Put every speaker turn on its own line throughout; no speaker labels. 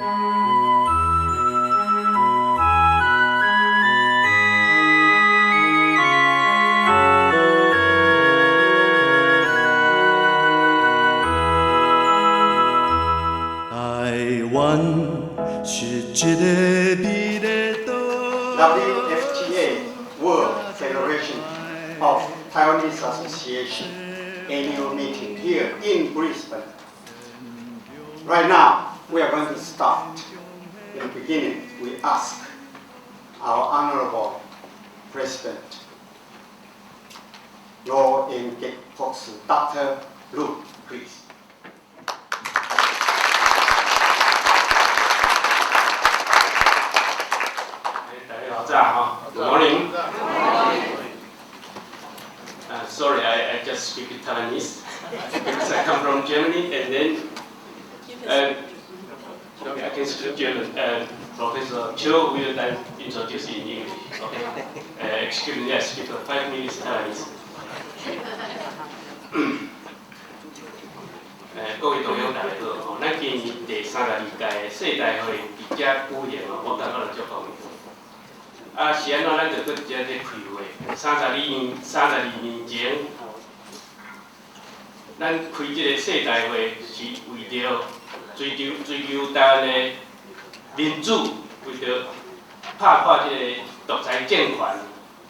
WFTA World Federation of Taiwanese Association annual meeting here in Brisbane. Right now, we are going to start. In the beginning, we ask our Honorable President, Law and Gate Fox, Dr. Lu, please.
早哈 ，Good morning. Sorry, I just speak Taiwanese because I come from Germany, and then I can speak German. Professor Cho will then introduce in English. Okay. Excuse me, I speak 5 minutes Taiwanese. 各位同乡大家好，咱今年第32届世大会伫遮举行哦，我感觉就足高兴。啊，是安怎？咱就搁一只咧开会。32年前，咱开即个世大会是为着追求台湾的民主，为着拍破即个独裁政权。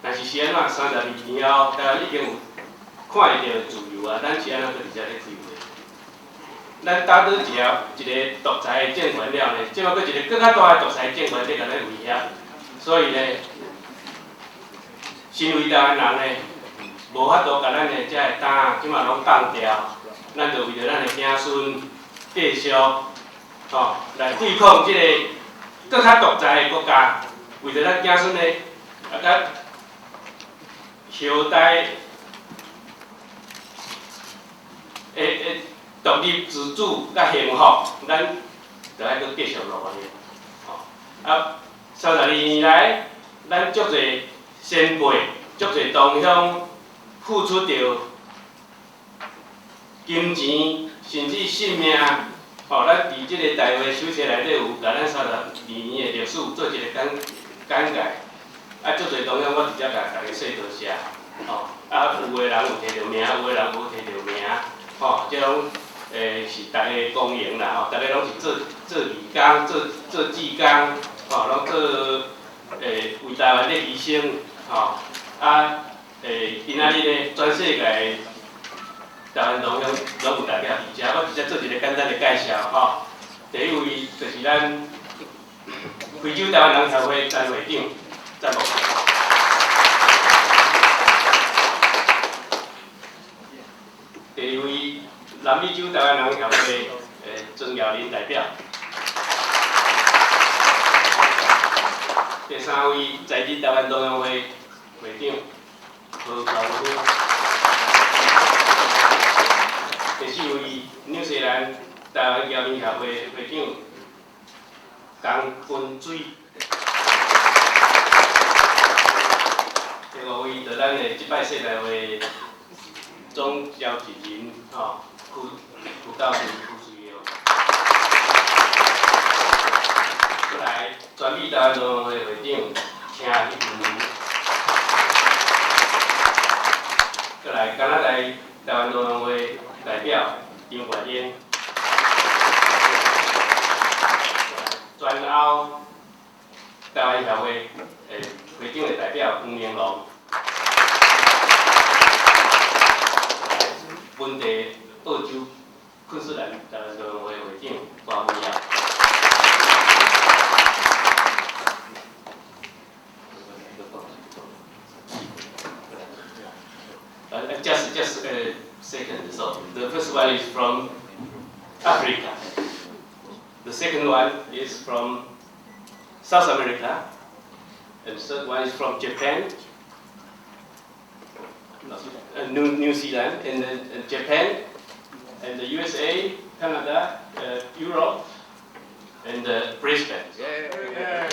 但是是安怎？32年后，台湾已经有看会到自由啊，咱是安怎搁伫遮咧开会？咱打倒一个独裁政权了呢，即摆搁一个更较大的独裁政权咧，甲咱威胁。 所以呢，身为台湾人呢，无法度甲咱的遮个胆，即马拢放掉，咱就为着咱的子孙继续，来对抗即个更较独裁的国家，为着咱子孙呢，甲后代的独立自主甲幸福，咱就爱搁继续落去，32年来，咱足侪先辈、足侪同乡付出着金钱，甚至性命。咱伫即个大会手册内底有甲咱32年的历史做一个简介。足侪同乡我直接甲大家说多谢。有个人有摕着名，有个人无摕着名。即拢是大家公营啦，大家拢是做义工、做志工。 拢做为台湾咧牺牲，今仔日呢，全世界台湾同乡拢有代表伫遮，我直接做一个简单的介绍第一位就是咱非洲台湾人协会陈会长陈牧。第二位南美洲台湾人协会曾耀林代表。 第三位在地台湾同乡会会长何高夫，第四位纽西兰台湾侨民协会会长江君水，第五位就咱的即摆世大会总召集人副教授傅水友。 来，全美台湾同乡会会长请一文，再来加拿大台湾同乡会代表张冠英，全澳台湾协会会长的代表黄明龙，本地澳洲昆士兰台湾同乡会会长高文耀。 Just a second. So the first one is from Africa. The second one is from South America. And the third one is from Japan, New Zealand, and Japan, and the USA, Canada, Europe, and Brisbane. Yeah.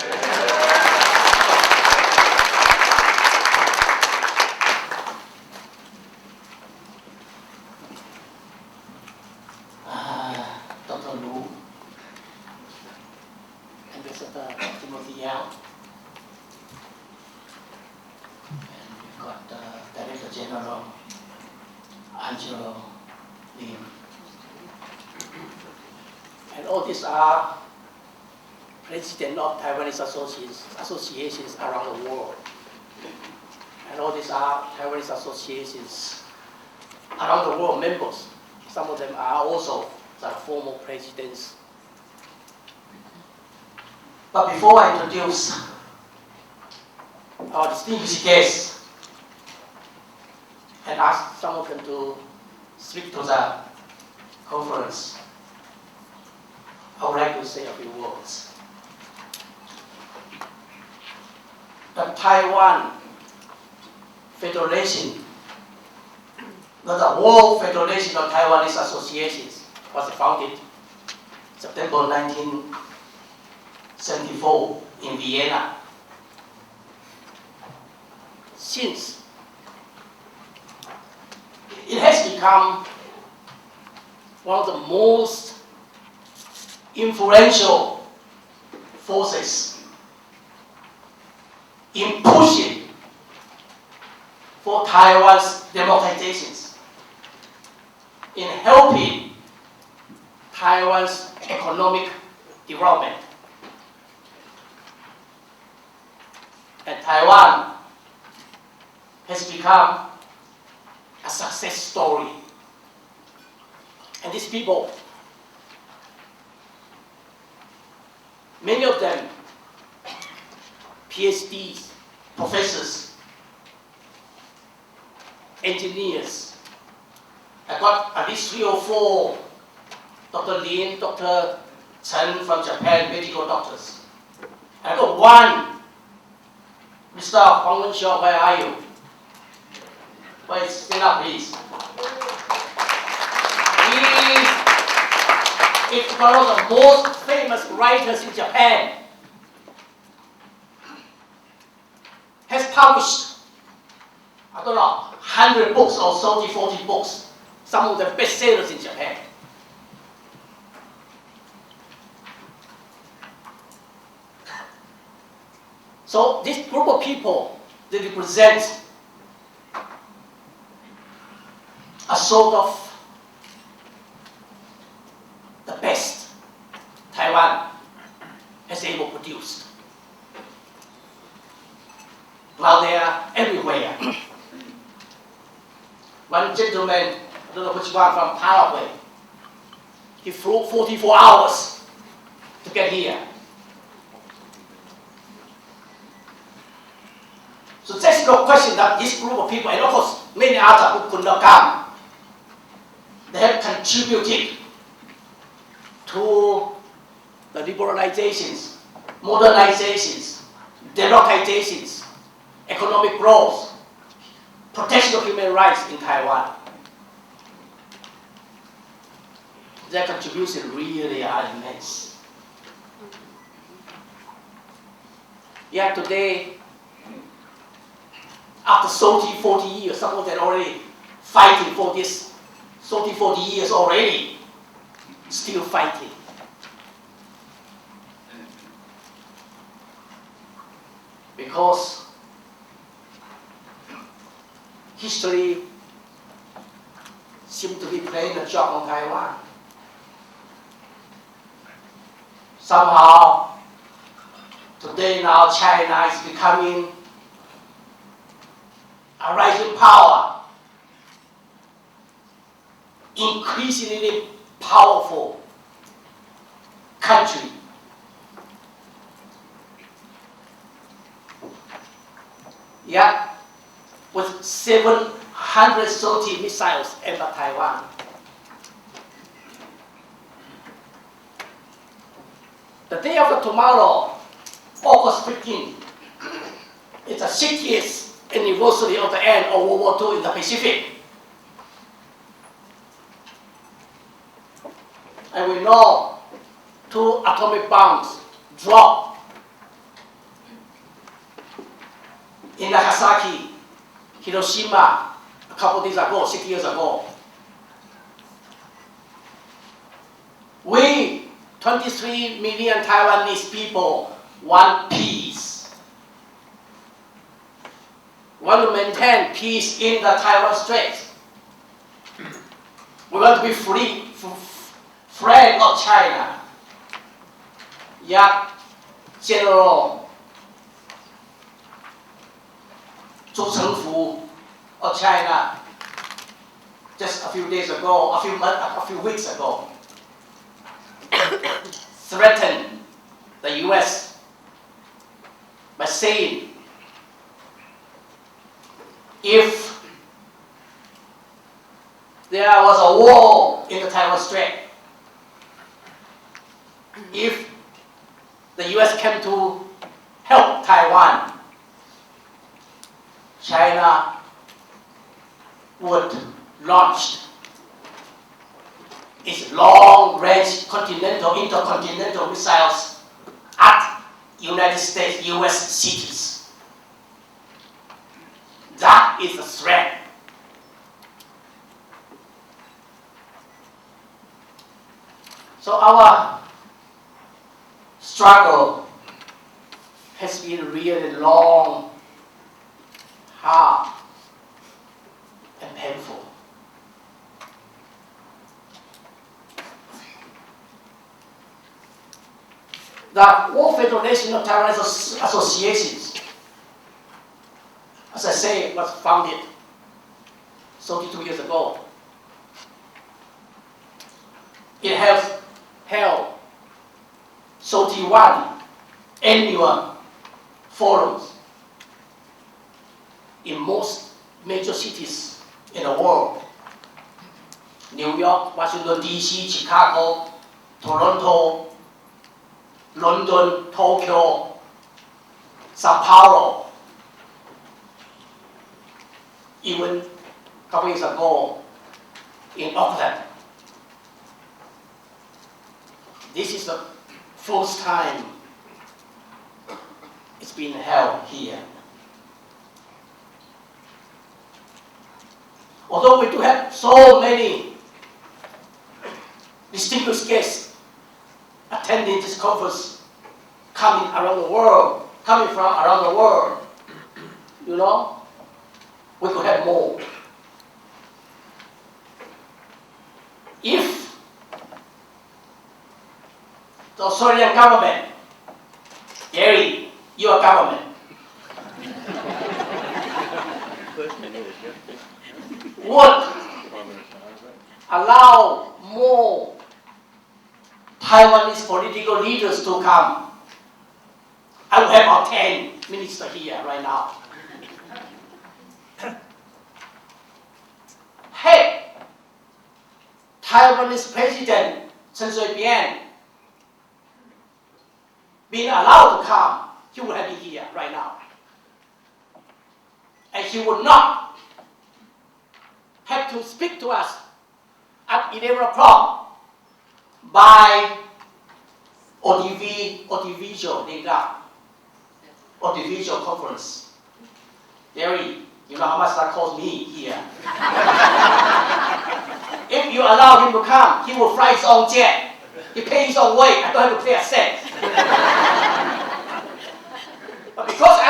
，Dr. Lu， Mr. Timothy L. And we've got Director General Angelo Lim. And all these are president of Taiwanese associations around the world. And all these are Taiwanese associations around the world members. Some of them are also the former presidents. But before I introduce our distinguished guests and ask some of them to speak to the conference, I would like to say a few words. The Taiwan Federation, the World Federation of Taiwanese Associations, was founded September 1974 in Vienna. Since it has become one of the most influential forces in pushing for Taiwan's democratization, in helping Taiwan's economic development. And Taiwan has become a success story. And these people, many of them PhDs, professors, engineers. I got at least 3 or 4 Dr. Lin, Dr. Chen from Japan, medical doctors. I got 1 Mr. Huang Wenxiao, where are you? Please stand up, please. He is one of the most famous writers in Japan. Has published, I don't know, 100 books or 30, 40 books, some of the bestsellers in Japan. So this group of people, they represent a sort of the best Taiwan has ever produced. Well, they are everywhere. One gentleman, I don't know which one, from Paraguay, he flew 44 hours to get here. So there's no question that this group of people, and of course many others who could not come, they have contributed to the liberalizations, modernizations, democratizations, economic growth, protection of human rights in Taiwan. Their contributions really are immense. Yet today, after 30, 40 years, some of them already fighting for this 30, 40 years already, still fighting. Because history seems to be playing a joke on Taiwan. Somehow, today now China is becoming a rising power, increasingly powerful country. Yeah, with 730 missiles over Taiwan. The day after tomorrow, August 15, it's the 60th anniversary of the end of World War II in the Pacific. And we know 2 atomic bombs dropped in Nagasaki, Hiroshima, a couple of days ago, 6 years ago. We, 23 million Taiwanese people, want peace. We want to maintain peace in the Taiwan Strait. We want to be free, friend of China. Yet, General Zhu Chengfu of China, just a few days ago, a few weeks ago, threatened the US by saying, if there was a war in the Taiwan Strait, if the US came to help Taiwan, China would launch its long-range intercontinental missiles at United States, US cities. That is a threat. So our struggle has been really long, hard, and painful. The World Federation of Taiwan Associations, as I say, was founded 32 years ago. It has held 31 annual forums in most major cities in the world. New York, Washington, D.C., Chicago, Toronto, London, Tokyo, Sao Paulo. Even a couple years ago in Auckland. This is the first time it's been held here. Although we do have so many distinguished guests attending this conference, coming from around the world, you know, we could have more. If the Australian government, Gary, your government, would allow more Taiwanese political leaders to come, I will have about 10 ministers here right now. Had Taiwanese President Chen Shui-bian been allowed to come, he would have been here right now. And he would not have to speak to us at 11 o'clock by audiovisual conference. Gary, you know how much that cost me here. If you allow him to come, he will fly his own jet. He pays his own way. I don't have to pay a cent. But because I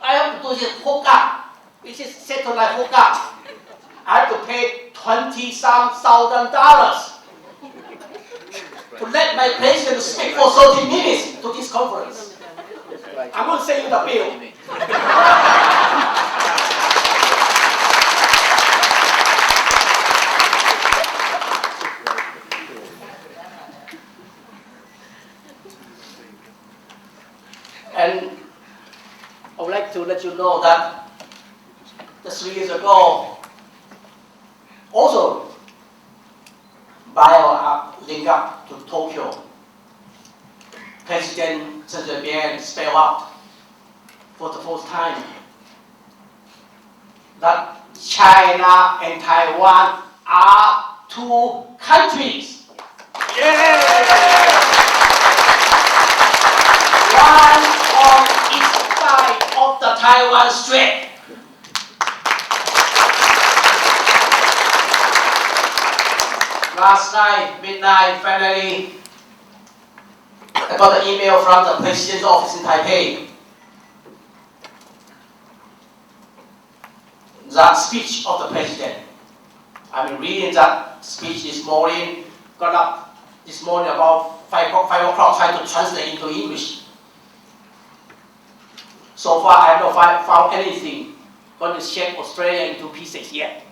have to do this hookup, which is satellite hookup, I have to pay $20,000 to let my president speak for 30 minutes to this conference. I'm going to send you the bill. And I would like to let you know that just 3 years ago, also by our link up to Tokyo, President Chen Shui-bian spelled out for the first time that China and Taiwan are two countries. One on each side of the Taiwan Strait. Last night, midnight, finally, I got an email from the president's office in Taipei. The speech of the president. I've been reading that speech this morning. Got up this morning about 5 o'clock, trying to translate into English. So far, I have not found anything going to shake Australia into pieces yet.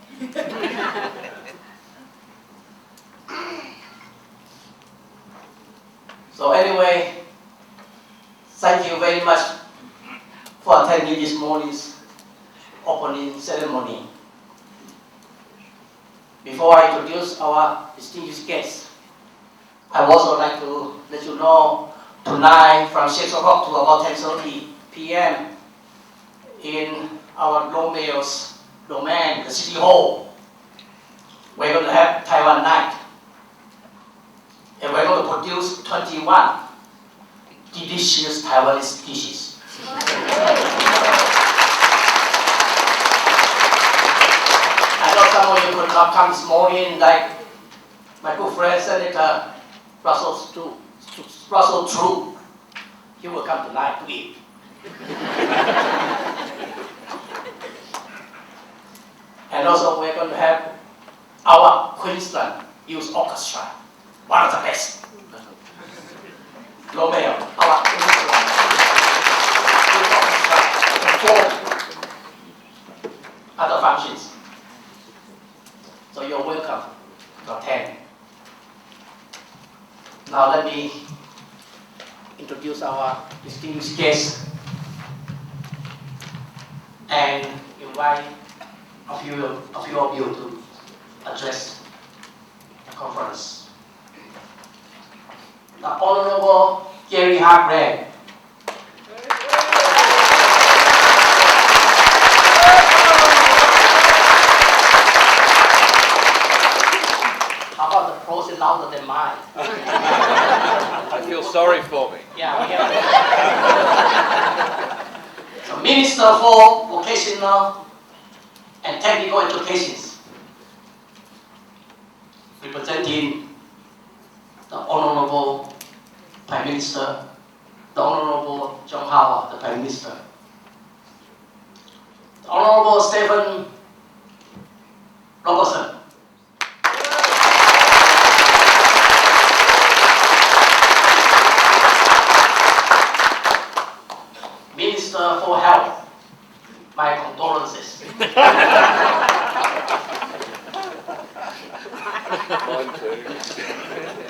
So anyway, thank you very much for attending this morning's opening ceremony. Before I introduce our distinguished guests, I would also like to let you know tonight from 6 o'clock to about 10:30 p.m. in our Romeo's domain, the City Hall, we're going to have Taiwan night. And we're going to produce 21 delicious Taiwanese dishes. I know some of you could not come this morning, like my good friend Senator Russell True. He will come tonight to eat. And also we're going to have our Queensland Youth Orchestra, one of the best. Romeo, our Queensland Youth Orchestra, perform at the functions. So you're welcome to attend. Now let me introduce our distinguished guests and invite a few of you to address the conference. The Honorable Gary Hardgrave. How about the applause is louder than mine?
I feel sorry for me.
Yeah, we have the Minister for Vocational and Technical Education, representing the Honorable Prime Minister, the Honorable John Howard, the Prime Minister, the Honorable Stephan Robertson, Minister for Health. My condolences.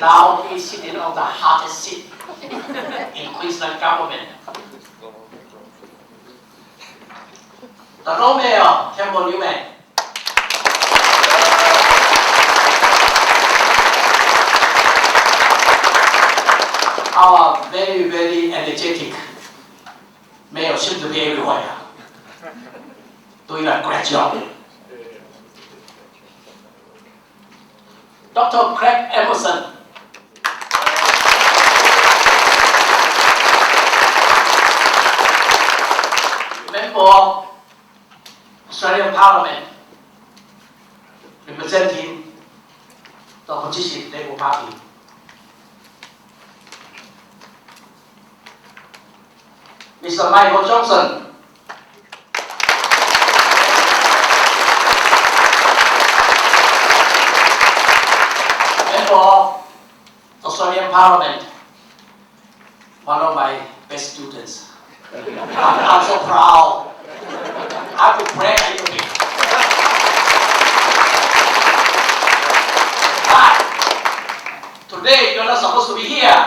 Now he's sitting on the hottest seat in Queensland government. The Romeo Campbell Newman. Our very, very energetic mayor seems to be everywhere. Doing a great job. Dr. Craig Emerson. Member of Australian Parliament, representing the opposition Labour Party. Mr. Michael Johnson. Of Australian Parliament, one of my best students. I'm so proud. I have to brag a little bit. But today you're not supposed to be here.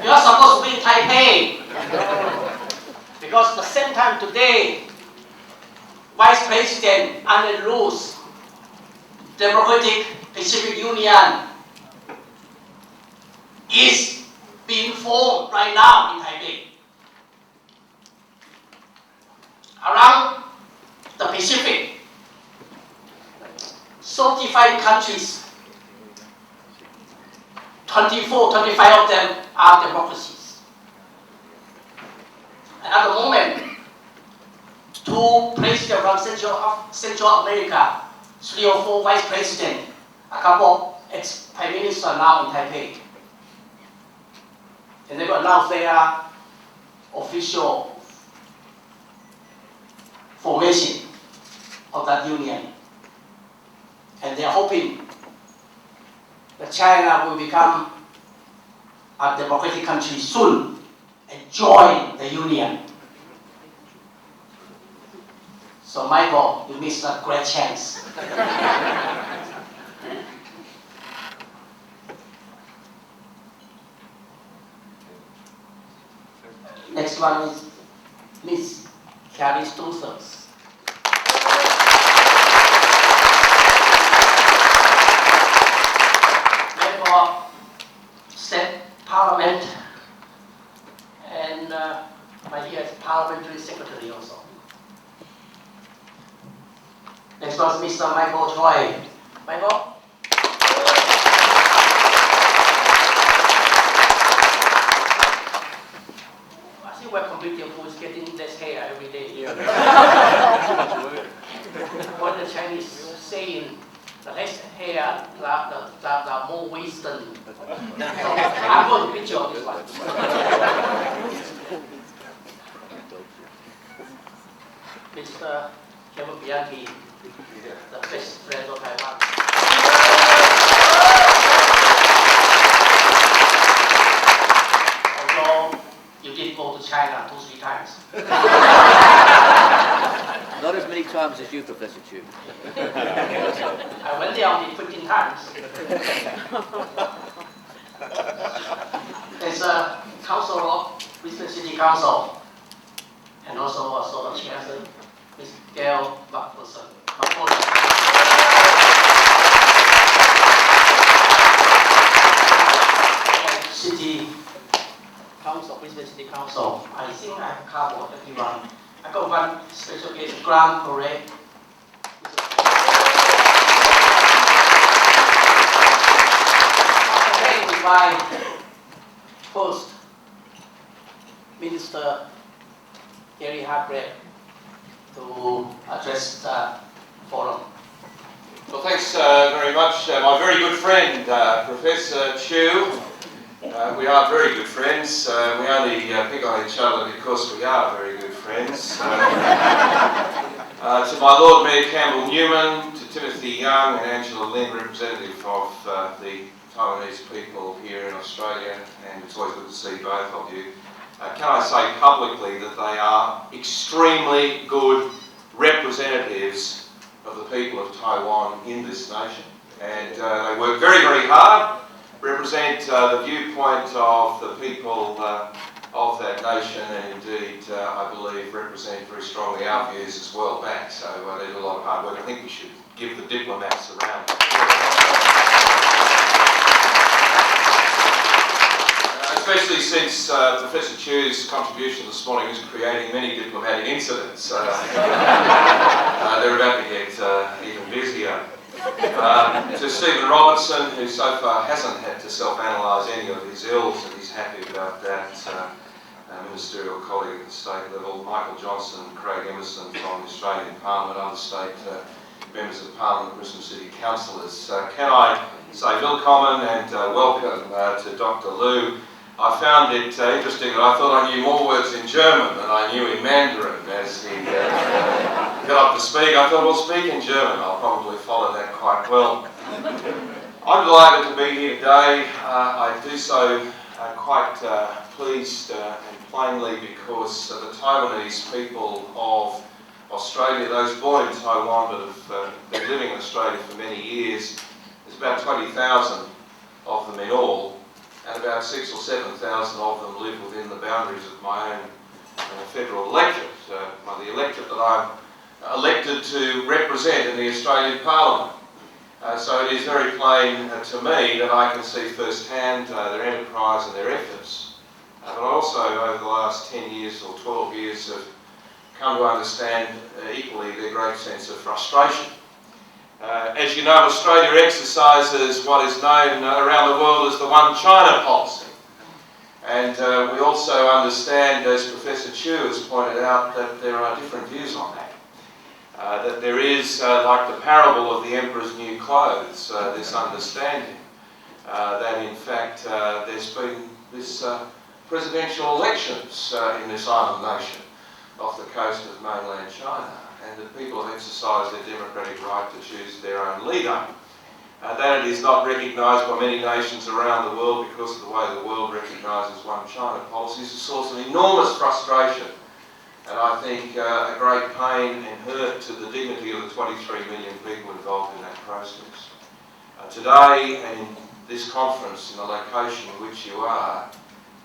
You're supposed to be in Taipei. Because at the same time today, Vice President Anne Luce, Democratic Pacific Union is being formed right now in Taipei. Around the Pacific, 35 countries, 25 of them are democracies. And at the moment, 2 presidents from Central America, 3 or 4 vice presidents, a couple ex-prime minister now in Taipei. and they're going to announce their official formation of that union. And they're hoping that China will become a democratic country soon and join the union. So Michael, you missed a great chance. Next one is Miss Carrie Stothers. Member State Parliament, and my dear Parliamentary Secretary also. Next one is Mr. Michael Choi. Michael? I think we're computing who's getting less hair every day. Yeah. What the Chinese saying, the less hair, the more wisdom. So I'm going to picture this one. Mr. Kim Beazley, the best friend of Taiwan. Although you did go to China 2-3 times.
Not as many times as you, Professor Chu.
I went there only 15 times. There's a council of Brisbane City Council, and also a sort of chairman, Ms. Gail Robertson. City Council, Brisbane City Council. I think I covered everyone. I got one special guest, Grand Parade. By first Minister Gary Hardgrave to address the forum.
Well, thanks very much, my very good friend, Professor Chu. We are very good friends. We only pick on each other because we are very good friends. To my Lord Mayor Campbell Newman, to Timothy Young and Angela Lynn, representative of the Taiwanese people here in Australia, and it's always good to see both of you. Can I say publicly that they are extremely good representatives of the people of Taiwan in this nation, and they work very, very hard, represent the viewpoint of the people of that nation, and indeed, I believe, represent very strongly our views as well back. So they do a lot of hard work. I think we should give the diplomats a round. Especially since Professor Chu's contribution this morning is creating many diplomatic incidents. They're about to get even busier. To Stephen Robertson, who so far hasn't had to self-analyse any of his ills, and he's happy about that, ministerial colleague at the state level, Michael Johnson, Craig Emerson from the Australian Parliament, other state members of Parliament, Brisbane City councillors. Can I say welcome and welcome to Dr. Liu. I found it interesting that I thought I knew more words in German than I knew in Mandarin as he got up to speak. I thought, well, speak in German, I'll probably follow that quite well. I'm delighted to be here today. I do so quite pleased and plainly because the Taiwanese people of Australia, those born in Taiwan but have been living in Australia for many years, there's about 20,000 of them in all. And about 6,000 or 7,000 of them live within the boundaries of my own federal electorate, the electorate that I'm elected to represent in the Australian Parliament. So it is very plain to me that I can see firsthand their enterprise and their efforts. But also over the last 10 years or 12 years have come to understand equally their great sense of frustration. As you know, Australia exercises what is known around the world as the One China policy. And we also understand, as Professor Chu has pointed out, that there are different views on that. That there is, like the parable of the Emperor's new clothes, this understanding that in fact there's been this presidential elections in this island nation off the coast of mainland China, and that people have exercised their democratic right to choose their own leader. That it is not recognised by many nations around the world because of the way the world recognises one China policy is a source of enormous frustration, and I think a great pain and hurt to the dignity of the 23 million people involved in that process. Today, and in this conference, in the location in which you are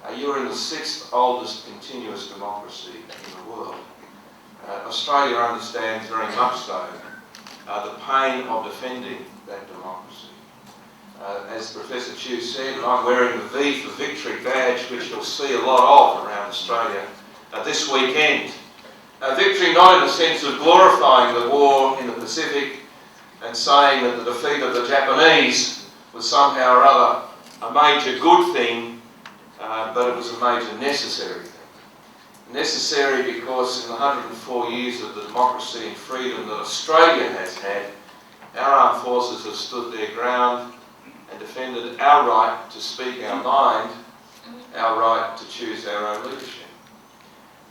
in the 6th oldest continuous democracy in the world. Australia understands very much so the pain of defending that democracy. As Professor Chu said, I'm wearing the V for Victory badge, which you'll see a lot of around Australia this weekend. Victory not in the sense of glorifying the war in the Pacific and saying that the defeat of the Japanese was somehow or other a major good thing, but it was a major necessary thing. Necessary because in the 104 years of the democracy and freedom that Australia has had, our armed forces have stood their ground and defended our right to speak our mind, our right to choose our own leadership.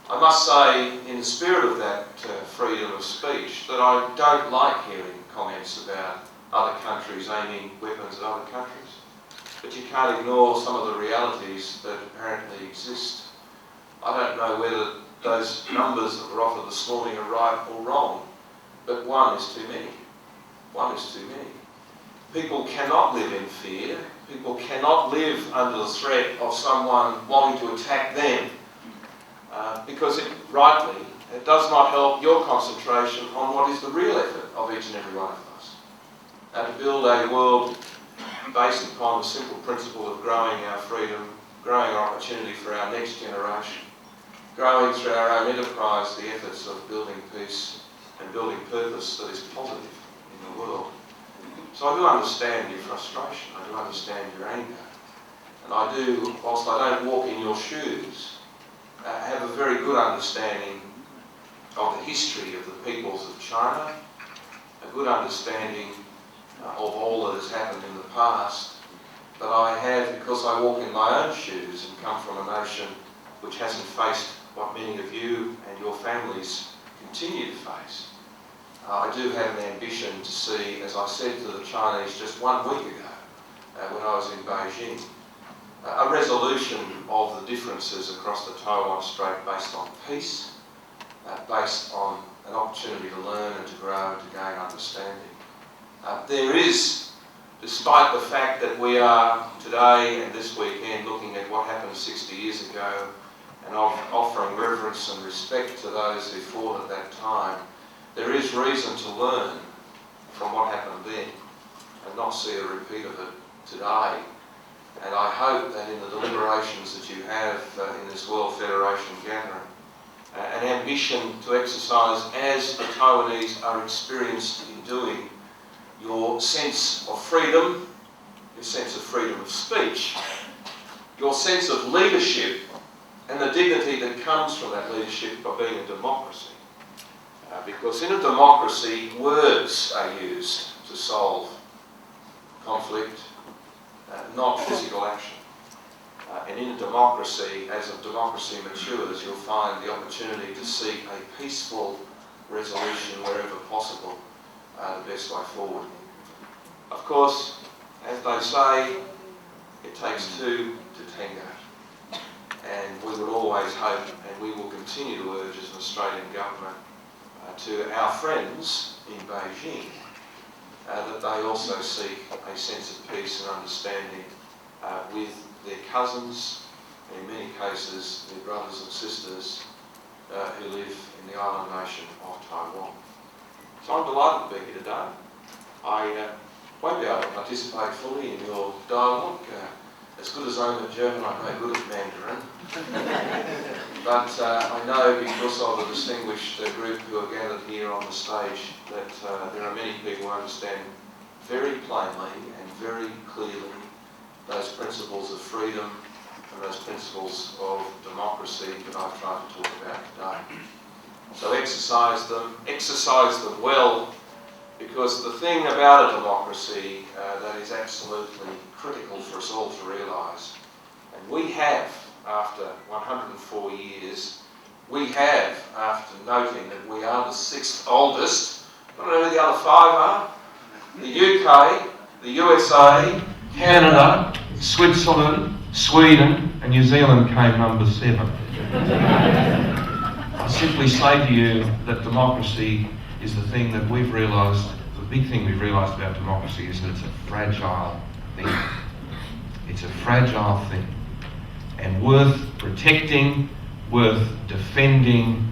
I must say, in the spirit of that freedom of speech, that I don't like hearing comments about other countries aiming weapons at other countries. But you can't ignore some of the realities that apparently exist. I don't know whether those numbers that were offered this morning are right or wrong, but one is too many. One is too many. People cannot live in fear. People cannot live under the threat of someone wanting to attack them, because rightly, it does not help your concentration on what is the real effort of each and every one of us. To build a world based upon the simple principle of growing our freedom, growing our opportunity for our next generation, growing through our own enterprise the efforts of building peace and building purpose that is positive in the world. So I do understand your frustration, I do understand your anger, and I do, whilst I don't walk in your shoes, have a very good understanding of the history of the peoples of China, a good understanding of all that has happened in the past, but I have, because I walk in my own shoes and come from a nation which hasn't faced what many of you and your families continue to face. I do have an ambition to see, as I said to the Chinese just 1 week ago when I was in Beijing, a resolution of the differences across the Taiwan Strait based on peace, based on an opportunity to learn and to grow and to gain understanding. There is, despite the fact that we are today and this weekend looking at what happened 60 years ago and offering reverence and respect to those who fought at that time, there is reason to learn from what happened then and not see a repeat of it today. And I hope that in the deliberations that you have in this World Federation gathering, an ambition to exercise, as the Taiwanese are experienced in doing, your sense of freedom, your sense of freedom of speech, your sense of leadership, and the dignity that comes from that leadership by being a democracy. Because in a democracy, words are used to solve conflict, not physical action. And in a democracy, as a democracy matures, you'll find the opportunity to seek a peaceful resolution wherever possible, the best way forward. Of course, as they say, it takes two to tango. And we would always hope, and we will continue to urge as an Australian government, to our friends in Beijing, that they also seek a sense of peace and understanding with their cousins, and in many cases their brothers and sisters who live in the island nation of Taiwan. So I'm delighted to be here today. I won't be able to participate fully in your dialogue. As good as I'm at German, I'm no good at Mandarin. But I know, because of the distinguished group who are gathered here on the stage, that there are many people who understand very plainly and very clearly those principles of freedom and those principles of democracy that I've tried to talk about today. So exercise them well, because the thing about a democracy that is absolutely critical for us all to realise, and we have after 104 years, we have, after noting that we are the 6th oldest, I don't know who the other 5 are, the UK, the USA, Canada, Switzerland, Sweden, and New Zealand came number 7. I simply say to you that democracy is the thing that we've realised, the big thing we've realised about democracy is that it's a fragile thing. It's a fragile thing, and worth protecting, worth defending.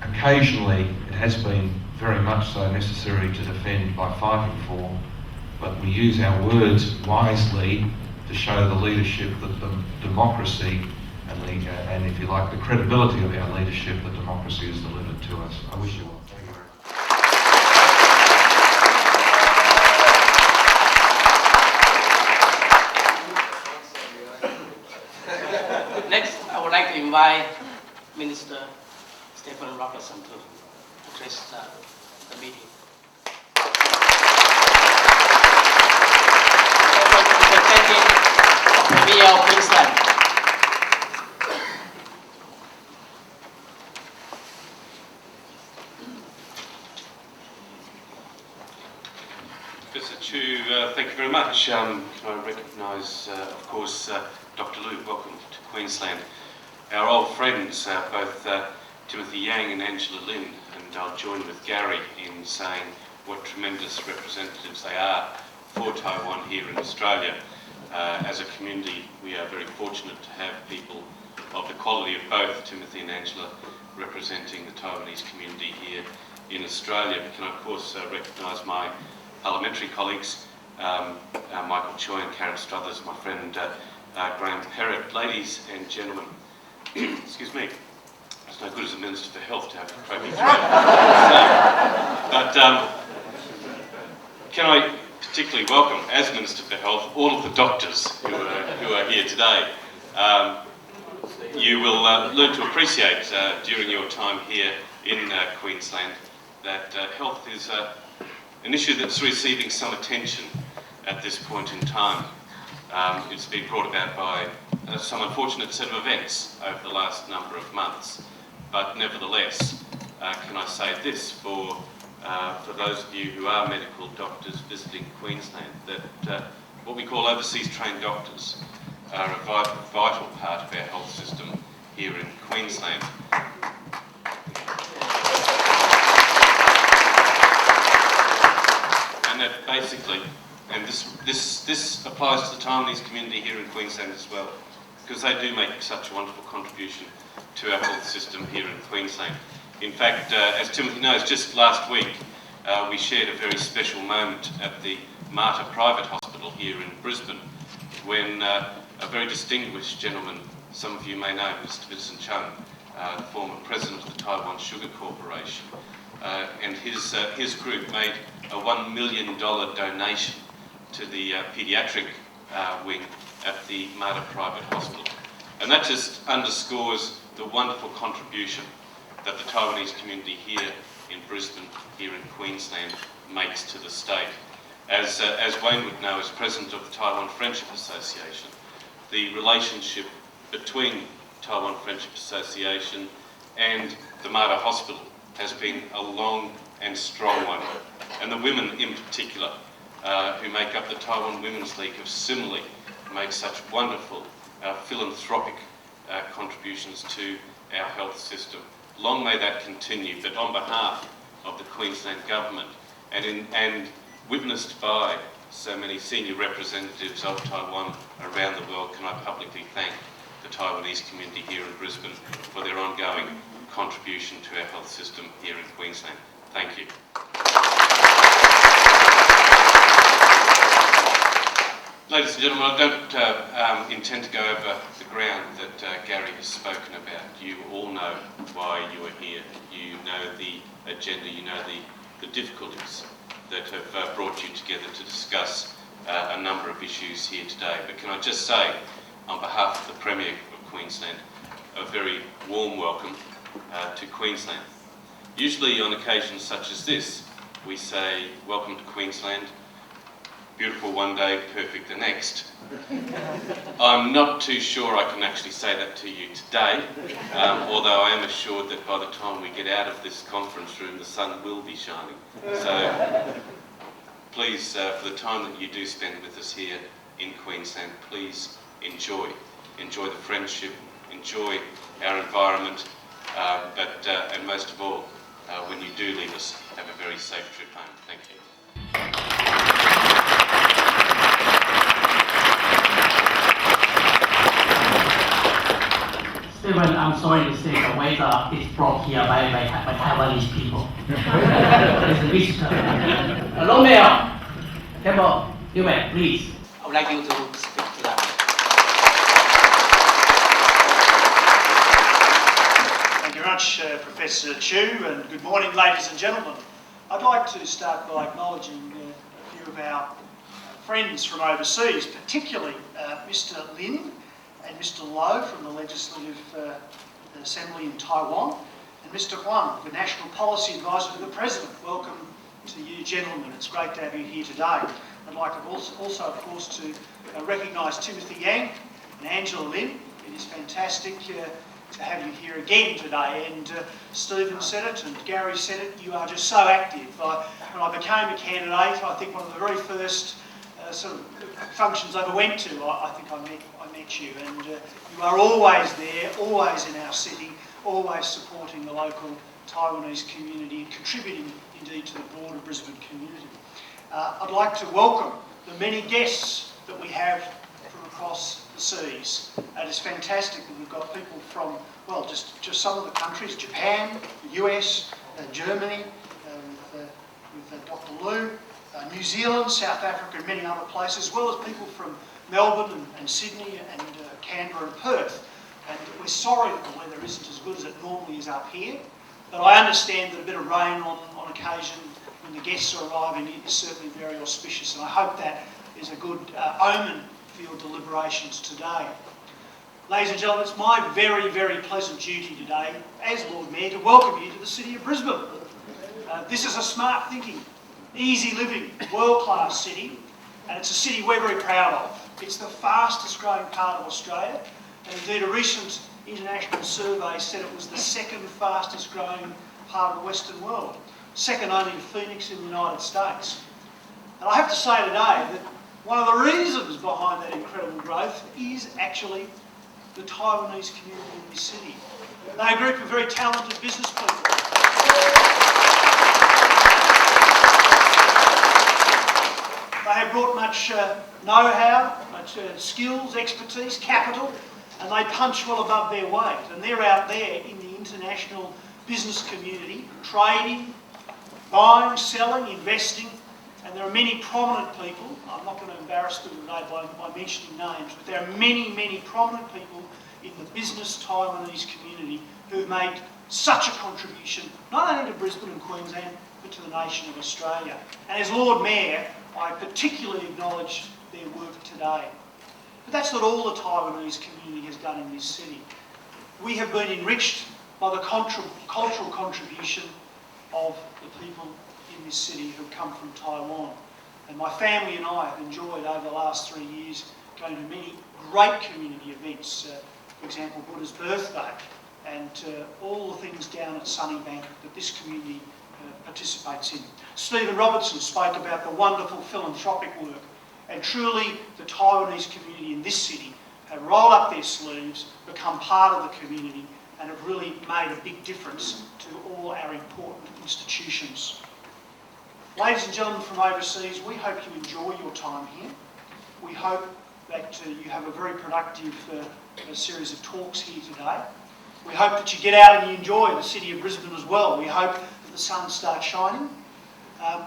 Occasionally it has been very much so necessary to defend by fighting for, but we use our words wisely to show the leadership that the democracy and if you like, the credibility of our leadership that democracy has delivered to us. I wish you well. Thank you very
much. Next, I would like to invite Minister Stephan Robertson to address the meeting. Representing Premier of Queensland.
Mr. Chu, thank you very much. Can I recognise, of course, Dr. Liu, welcome to Queensland. Our old friends, both Timothy Yang and Angela Lin, and I'll join with Gary in saying what tremendous representatives they are for Taiwan here in Australia. As a community, we are very fortunate to have people of the quality of both Timothy and Angela representing the Taiwanese community here in Australia. We can, of course, recognise my parliamentary colleagues, Michael Choi and Karen Struthers, my friend Graham Perrott. Ladies and gentlemen, excuse me, it's no good as a Minister for Health to have a croaky throat. But can I particularly welcome, as Minister for Health, all of the doctors who are here today. You will learn to appreciate during your time here in Queensland that health is an issue that's receiving some attention at this point in time. It's been brought about by some unfortunate set of events over the last number of months. But nevertheless, can I say this for those of you who are medical doctors visiting Queensland, that what we call overseas trained doctors are a vital part of our health system here in Queensland. And that basically, and this applies to the Taiwanese community here in Queensland as well, because they do make such a wonderful contribution to our health system here in Queensland. In fact, as Timothy knows, just last week we shared a very special moment at the Mater Private Hospital here in Brisbane when a very distinguished gentleman, some of you may know, Mr Vincent Chung, the former president of the Taiwan Sugar Corporation, and his group made a $1 million donation to the paediatric wing at the Mater Private Hospital. And that just underscores the wonderful contribution that the Taiwanese community here in Brisbane, here in Queensland, makes to the state. As Wayne would know, as President of the Taiwan Friendship Association, the relationship between Taiwan Friendship Association and the Mater Hospital has been a long and strong one. And the women in particular, who make up the Taiwan Women's League, have similarly made such wonderful philanthropic contributions to our health system. Long may that continue, but on behalf of the Queensland Government and witnessed by so many senior representatives of Taiwan around the world, can I publicly thank the Taiwanese community here in Brisbane for their ongoing contribution to our health system here in Queensland. Thank you. Ladies and gentlemen, I don't intend to go over the ground that Gary has spoken about. You all know why you are here. You know the agenda, you know the difficulties that have brought you together to discuss a number of issues here today. But can I just say, on behalf of the Premier of Queensland, a very warm welcome to Queensland. Usually on occasions such as this, we say, welcome to Queensland, beautiful one day, perfect the next. I'm not too sure I can actually say that to you today, although I am assured that by the time we get out of this conference room, the sun will be shining. So please, for the time that you do spend with us here in Queensland, please enjoy the friendship, enjoy our environment, and most of all, when you do leave us, have a very safe trip home. Thank you.
Stephan, I'm sorry to say the weather is brought here by Taiwanese people. As a visitor. Romeo, Campbell Newman, please. I would like you to speak to them.
Thank you very much, Professor Chu, and good morning, ladies and gentlemen. I'd like to start by acknowledging a few of our friends from overseas, particularly Mr Lin and Mr Low from the Legislative Assembly in Taiwan, and Mr Huang, the National Policy Advisor to the President. Welcome to you, gentlemen. It's great to have you here today. I'd like also, of course, to recognise Timothy Yang and Angela Lim. It is fantastic to have you here again today. And Stephen said it and Gary said it, you are just so active. When I became a candidate, I think one of the very first sort of functions I ever went to, I think I met you. And you are always there, always in our city, always supporting the local Taiwanese community and contributing indeed to the broader Brisbane community. I'd like to welcome the many guests that we have from across the seas. It is fantastic that we've got people from, well, just some of the countries, Japan, the US, Germany, with Dr Liu, New Zealand, South Africa and many other places, as well as people from Melbourne and Sydney and Canberra and Perth. And we're sorry that the weather isn't as good as it normally is up here, but I understand that a bit of rain on occasion when the guests are arriving is certainly very auspicious, and I hope that is a good omen for your deliberations today. Ladies and gentlemen, it's my very, very pleasant duty today, as Lord Mayor, to welcome you to the city of Brisbane. This is a smart thinking, easy living, world-class city, and it's a city we're very proud of. It's the fastest growing part of Australia, and indeed a recent international survey said it was the second fastest growing part of the Western world, second only to Phoenix in the United States. And I have to say today that one of the reasons behind that incredible growth is actually the Taiwanese community in this city. They're a group of very talented business people. They have brought much know-how, much skills, expertise, capital, and they punch well above their weight. And they're out there in the international business community, trading, buying, selling, investing, and there are many prominent people. I'm not going to embarrass them today by mentioning names, but there are many, many prominent people in the business Taiwanese community who've made such a contribution, not only to Brisbane and Queensland, but to the nation of Australia. And as Lord Mayor, I particularly acknowledge their work today. But that's not all the Taiwanese community has done in this city. We have been enriched by the cultural contribution of the people in this city who have come from Taiwan. And my family and I have enjoyed over the last 3 years going to many great community events, for example, Buddha's birthday, and all the things down at Sunnybank that this community participates in. Stephen Robertson spoke about the wonderful philanthropic work, and truly the Taiwanese community in this city have rolled up their sleeves, become part of the community, and have really made a big difference to all our important institutions. Ladies and gentlemen from overseas, we hope you enjoy your time here. We hope that you have a very productive series of talks here today. We hope that you get out and you enjoy the city of Brisbane as well. We hope that the sun starts shining.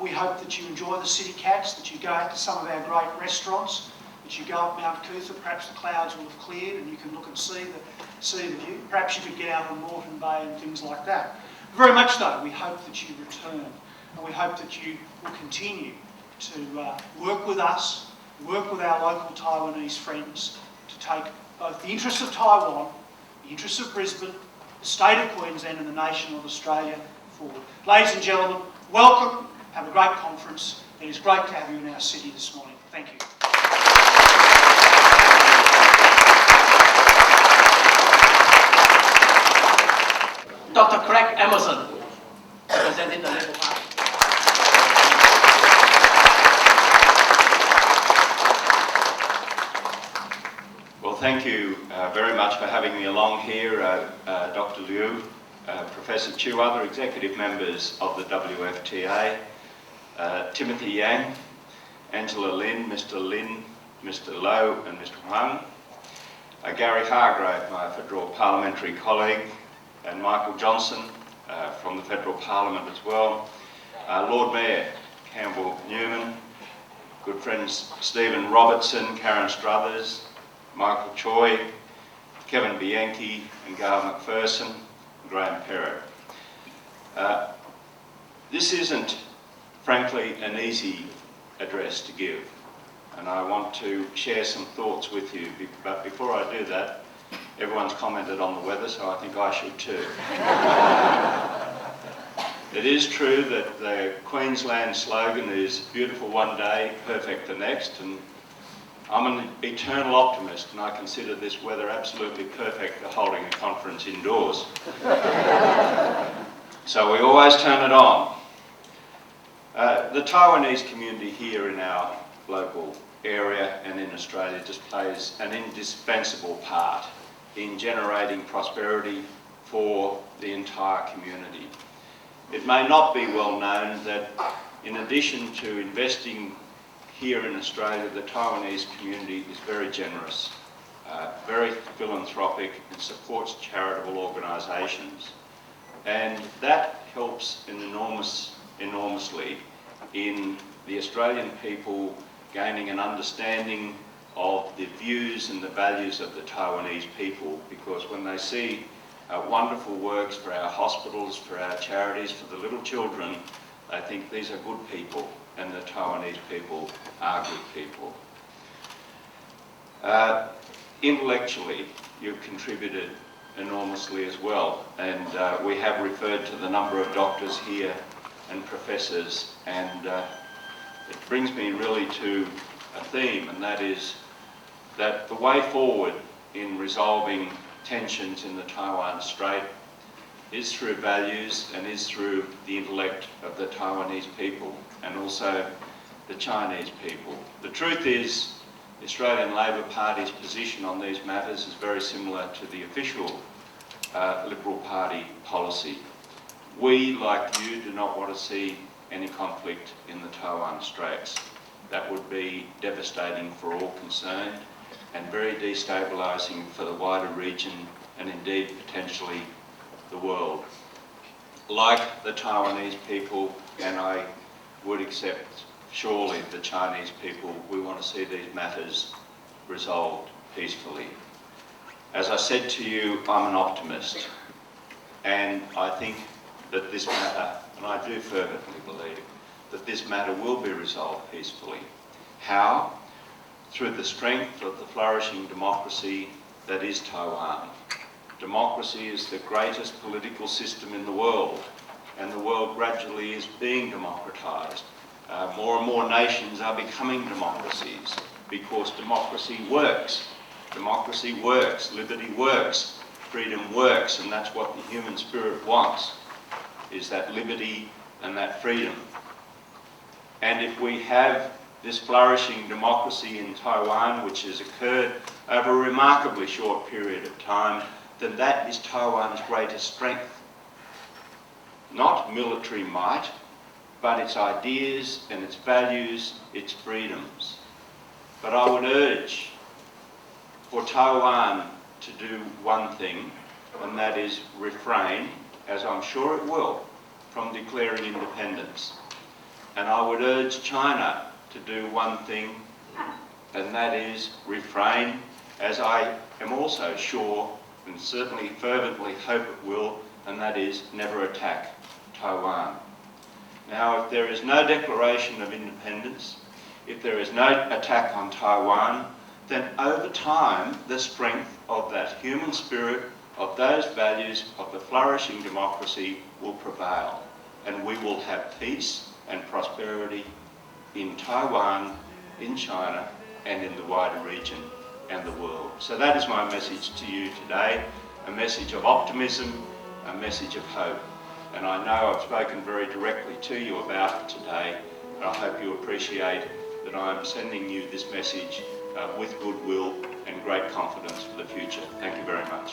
We hope that you enjoy the city cats, that you go out to some of our great restaurants, that you go up Mount Cootha, perhaps the clouds will have cleared and you can look and see the view. Perhaps you could get out on Moreton Bay and things like that. Very much though, we hope that you return, and we hope that you will continue to work with us, work with our local Taiwanese friends to take both the interests of Taiwan, the interests of Brisbane, the state of Queensland and the nation of Australia forward. Ladies and gentlemen, welcome, have a great conference. It is great to have you in our city this morning. Thank you.
Dr. Craig Emerson, representing the Labour Party.
Well, thank you very much for having me along here, Dr. Liu, Professor Chu, other executive members of the WFTA, Timothy Yang, Angela Lin, Mr. Lowe and Mr. Huang, Gary Hardgrave, my federal parliamentary colleague, and Michael Johnson from the federal parliament as well, Lord Mayor Campbell Newman, good friends Stephen Robertson, Karen Struthers, Michael Choi, Kevin Bianchi and Gail McPherson, and Graham Perrott. This isn't, frankly, an easy address to give, and I want to share some thoughts with you, but before I do that, everyone's commented on the weather, so I think I should too. It is true that the Queensland slogan is beautiful one day, perfect the next, and I'm an eternal optimist, and I consider this weather absolutely perfect for holding a conference indoors. So we always turn it on. The Taiwanese community here in our local area and in Australia just plays an indispensable part in generating prosperity for the entire community. It may not be well known that in addition to investing here in Australia, the Taiwanese community is very generous, very philanthropic, and supports charitable organisations. And that helps enormously in the Australian people gaining an understanding of the views and the values of the Taiwanese people, because when they see wonderful works for our hospitals, for our charities, for the little children, they think these are good people, and the Taiwanese people are good people. Intellectually, you've contributed enormously as well, and we have referred to the number of doctors here and professors, and it brings me really to a theme, and that is that the way forward in resolving tensions in the Taiwan Strait is through values and is through the intellect of the Taiwanese people and also the Chinese people. The truth is, the Australian Labor Party's position on these matters is very similar to the official Liberal Party policy. We, like you, do not want to see any conflict in the Taiwan Straits. That would be devastating for all concerned and very destabilising for the wider region and indeed potentially the world. Like the Taiwanese people, and I would accept surely the Chinese people, we want to see these matters resolved peacefully. As I said to you, I'm an optimist, and I think that this matter, and I do fervently believe, that this matter will be resolved peacefully. How? Through the strength of the flourishing democracy that is Taiwan. Democracy is the greatest political system in the world, and the world gradually is being democratised. More and more nations are becoming democracies because democracy works. Democracy works, liberty works, freedom works, and that's what the human spirit wants, is that liberty and that freedom. And if we have this flourishing democracy in Taiwan, which has occurred over a remarkably short period of time, then that is Taiwan's greatest strength. Not military might, but its ideas and its values, its freedoms. But I would urge for Taiwan to do one thing, and that is refrain, as I'm sure it will, from declaring independence. And I would urge China to do one thing, and that is refrain, as I am also sure and certainly fervently hope it will, and that is never attack Taiwan. Now, if there is no declaration of independence, if there is no attack on Taiwan, then over time the strength of that human spirit, of those values, of the flourishing democracy will prevail, and we will have peace and prosperity in Taiwan, in China and in the wider region and the world. So that is my message to you today, a message of optimism, a message of hope. And I know I've spoken very directly to you about it today, and I hope you appreciate that I am sending you this message with goodwill and great confidence for the future. Thank you very much.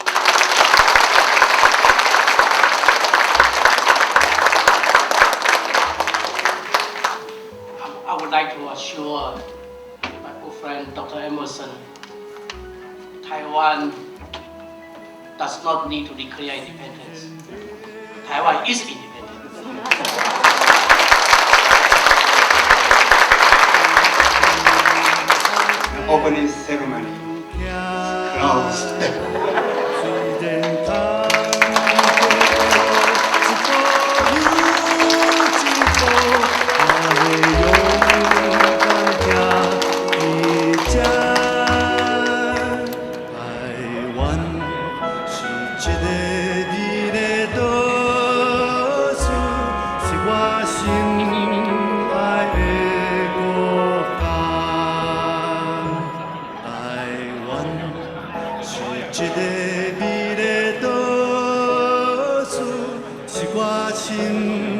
I would like to assure my good friend Dr. Emerson, Taiwan does not need to declare independence. Taiwan is independent.
The opening ceremony closed.
이래都是我心